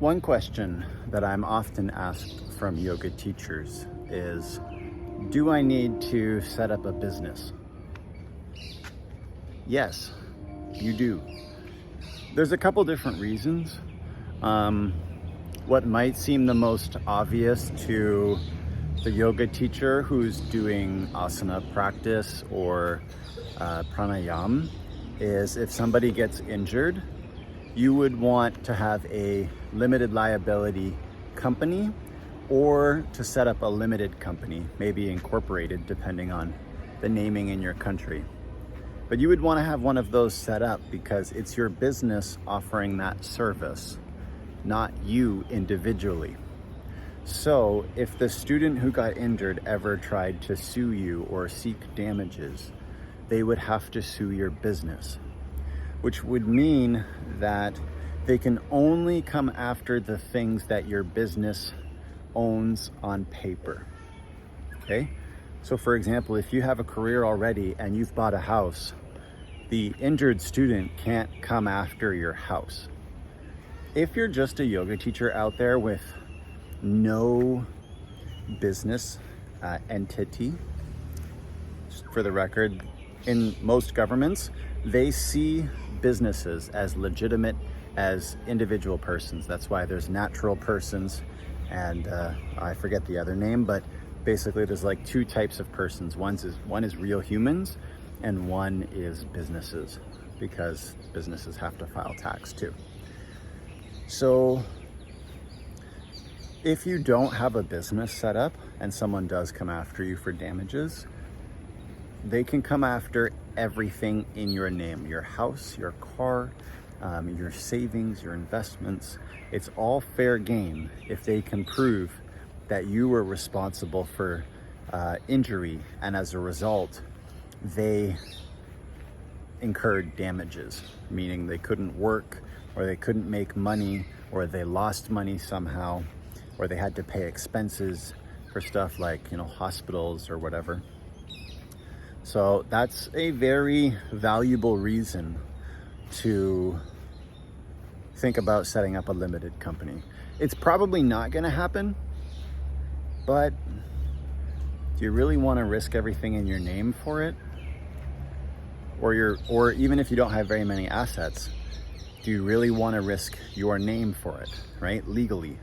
One question that I'm often asked from yoga teachers is, do I need to set up a business? Yes, you do. There's a couple different reasons. What might seem the most obvious to the yoga teacher who's doing asana practice or pranayam is if somebody gets injured, you would want to have a limited liability company or to set up a limited company, maybe incorporated depending on the naming in your country. But you would want to have one of those set up because it's your business offering that service, not you individually. So if the student who got injured ever tried to sue you or seek damages, they would have to sue your business, which would mean that they can only come after the things that your business owns on paper. Okay? So for example, if you have a career already and you've bought a house, the injured student can't come after your house. If you're just a yoga teacher out there with no business entity, for the record, in most governments, they see businesses as legitimate as individual persons. That's why there's natural persons and I forget the other name, but basically there's like two types of persons. One is real humans and one is businesses, because businesses have to file tax too. So if you don't have a business set up and someone does come after you for damages, they can come after everything in your name, your house, your car, your savings, your investments. It's all fair game if they can prove that you were responsible for injury and as a result, they incurred damages, meaning they couldn't work or they couldn't make money or they lost money somehow or they had to pay expenses for stuff like, hospitals or whatever. So that's a very valuable reason to think about setting up a limited company. It's probably not going to happen, but do you really want to risk everything in your name for it? Or even if you don't have very many assets, do you really want to risk your name for it, right? Legally.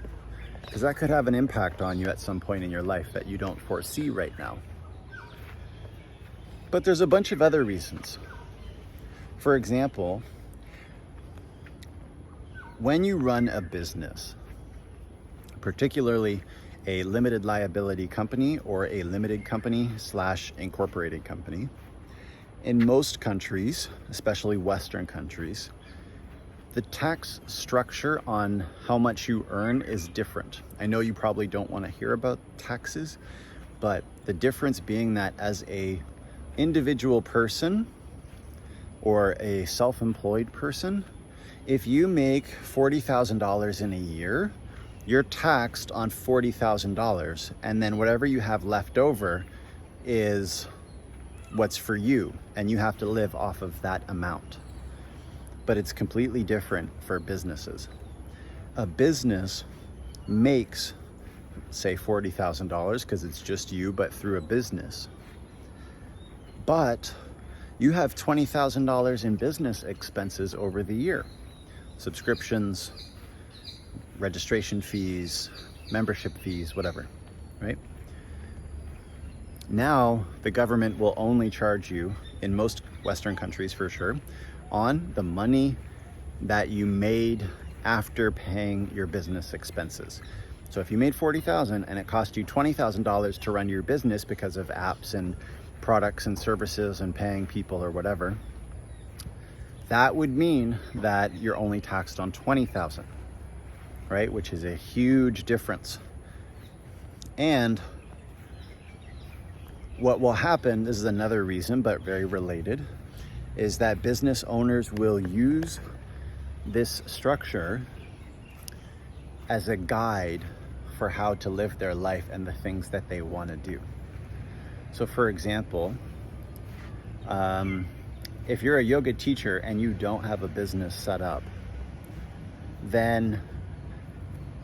Because that could have an impact on you at some point in your life that you don't foresee right now. But there's a bunch of other reasons. For example, when you run a business, particularly a limited liability company or a limited company / incorporated company, in most countries, especially Western countries, the tax structure on how much you earn is different. I know you probably don't want to hear about taxes, but the difference being that as a individual person or a self-employed person, if you make $40,000 in a year, you're taxed on $40,000, and then whatever you have left over is what's for you, and you have to live off of that amount. But it's completely different for businesses. A business makes, say, $40,000 because it's just you, but through a business. But you have $20,000 in business expenses over the year. Subscriptions, registration fees, membership fees, whatever, right? Now, the government will only charge you, in most Western countries for sure, on the money that you made after paying your business expenses. So if you made $40,000 and it cost you $20,000 to run your business because of apps and products and services and paying people or whatever, that would mean that you're only taxed on $20,000, right? Which is a huge difference. And what will happen, this is another reason, but very related, is that business owners will use this structure as a guide for how to live their life and the things that they want to do. So for example, if you're a yoga teacher and you don't have a business set up, then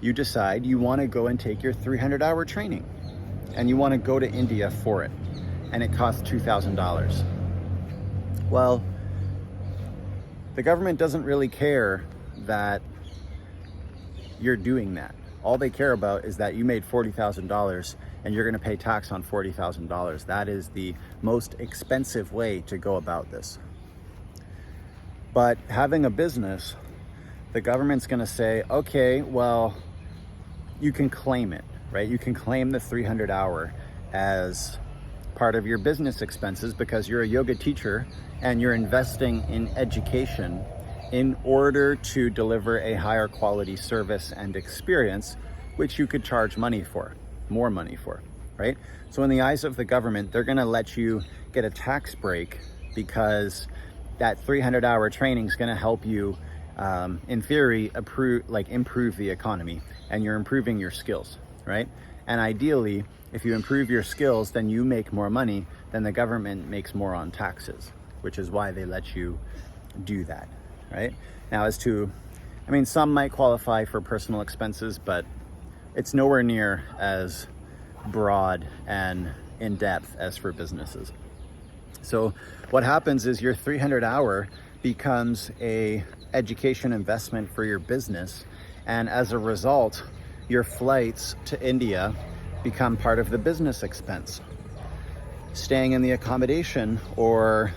you decide you want to go and take your 300-hour training and you want to go to India for it, and it costs $2,000. Well, the government doesn't really care that you're doing that. All they care about is that you made $40,000 and you're going to pay tax on $40,000. That is the most expensive way to go about this. But having a business, the government's going to say, okay, well, you can claim it, right? You can claim the 300-hour as part of your business expenses because you're a yoga teacher and you're investing in education in order to deliver a higher quality service and experience, which you could charge money for, more money for, right? So in the eyes of the government, they're going to let you get a tax break because that 300-hour training is going to help you, in theory, improve the economy, and you're improving your skills, right? And ideally, if you improve your skills, then you make more money, then the government makes more on taxes, which is why they let you do that, right? Now, some might qualify for personal expenses, but it's nowhere near as broad and in depth as for businesses. So what happens is your 300-hour becomes a education investment for your business, and as a result, your flights to India become part of the business expense. Staying in the accommodation or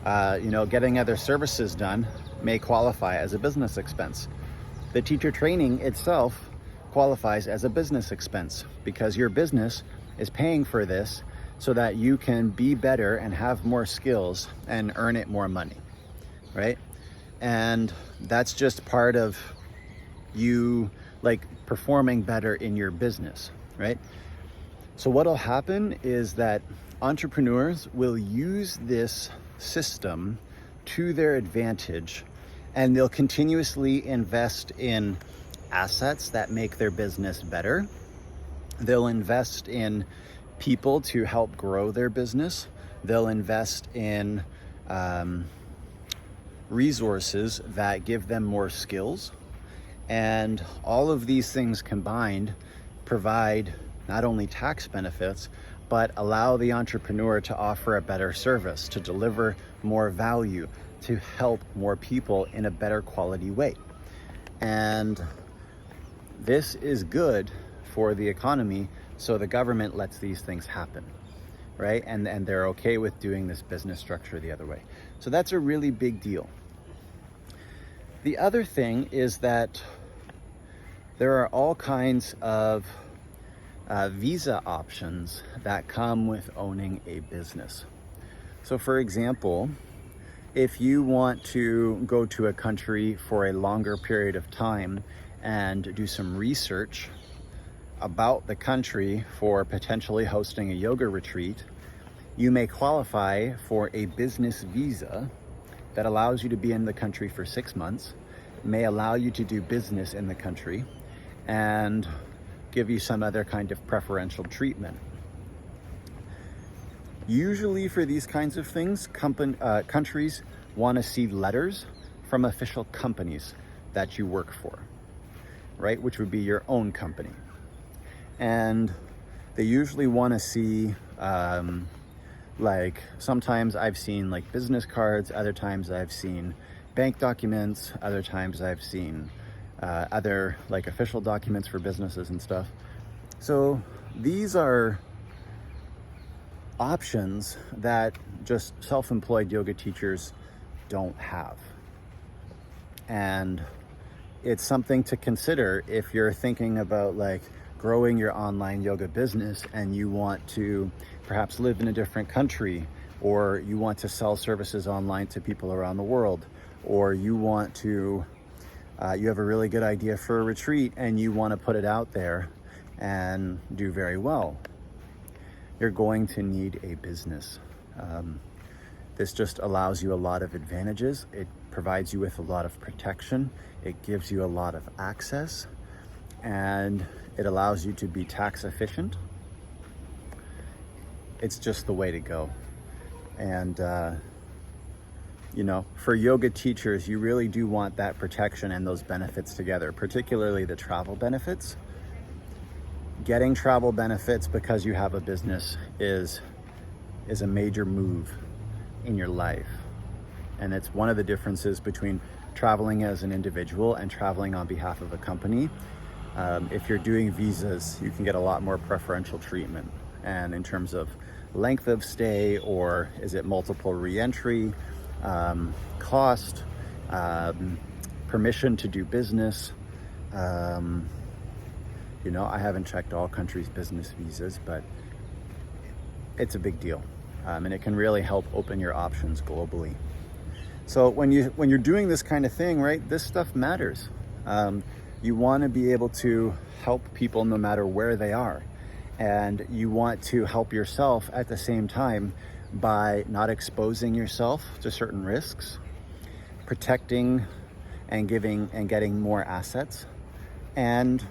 getting other services done may qualify as a business expense. The teacher training itself qualifies as a business expense because your business is paying for this so that you can be better and have more skills and earn it more money, right? And that's just part of you performing better in your business, right? So what'll happen is that entrepreneurs will use this system to their advantage, and they'll continuously invest in assets that make their business better. They'll invest in people to help grow their business. They'll invest in resources that give them more skills. And all of these things combined provide not only tax benefits, but allow the entrepreneur to offer a better service, to deliver more value, to help more people in a better quality way. And this is good for the economy, so the government lets these things happen, right? And they're okay with doing this business structure the other way. So that's a really big deal. The other thing is that there are all kinds of visa options that come with owning a business. So for example, if you want to go to a country for a longer period of time and do some research about the country for potentially hosting a yoga retreat, you may qualify for a business visa that allows you to be in the country for 6 months, may allow you to do business in the country, and give you some other kind of preferential treatment. Usually for these kinds of things, countries want to see letters from official companies that you work for, right? Which would be your own company. And they usually want to see, sometimes I've seen business cards, other times I've seen bank documents, other times I've seen other official documents for businesses and stuff. So these are options that just self-employed yoga teachers don't have. And it's something to consider if you're thinking about growing your online yoga business and you want to perhaps live in a different country, or you want to sell services online to people around the world, or you want to you have a really good idea for a retreat and you want to put it out there and do very well. You're going to need a business. This just allows you a lot of advantages. It provides you with a lot of protection. It gives you a lot of access, and it allows you to be tax efficient. It's just the way to go. And for yoga teachers, you really do want that protection and those benefits together, particularly the travel benefits. Getting travel benefits because you have a business is a major move in your life. And it's one of the differences between traveling as an individual and traveling on behalf of a company. If you're doing visas, you can get a lot more preferential treatment. And in terms of length of stay, or is it multiple re-entry, cost, permission to do business. I haven't checked all countries' business visas, but it's a big deal. And it can really help open your options globally. So when you're doing this kind of thing, right, this stuff matters. You want to be able to help people no matter where they are. And you want to help yourself at the same time by not exposing yourself to certain risks, protecting and giving and getting more assets, and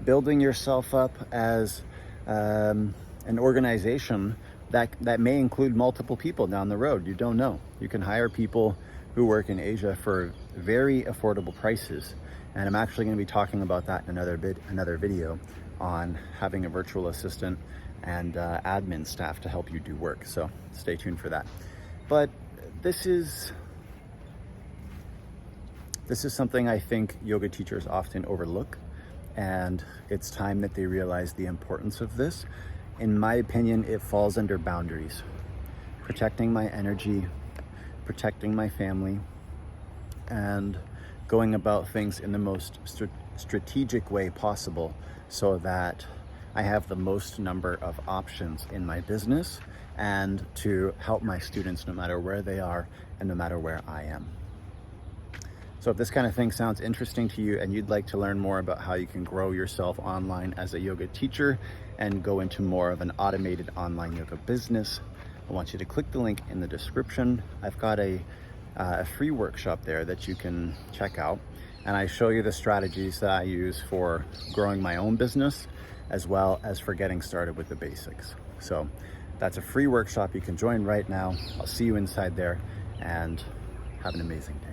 building yourself up as an organization that may include multiple people down the road. You don't know. You can hire people who work in Asia for very affordable prices. And I'm actually going to be talking about that in another video on having a virtual assistant and admin staff to help you do work. So stay tuned for that. But this is something I think yoga teachers often overlook, and it's time that they realize the importance of this. In my opinion, it falls under boundaries. Protecting my energy, protecting my family, and going about things in the most strategic way possible so that I have the most number of options in my business and to help my students no matter where they are and no matter where I am. So if this kind of thing sounds interesting to you and you'd like to learn more about how you can grow yourself online as a yoga teacher and go into more of an automated online yoga business, I want you to click the link in the description. I've got a free workshop there that you can check out, and I show you the strategies that I use for growing my own business as well as for getting started with the basics. So that's a free workshop you can join right now. I'll see you inside there, and have an amazing day.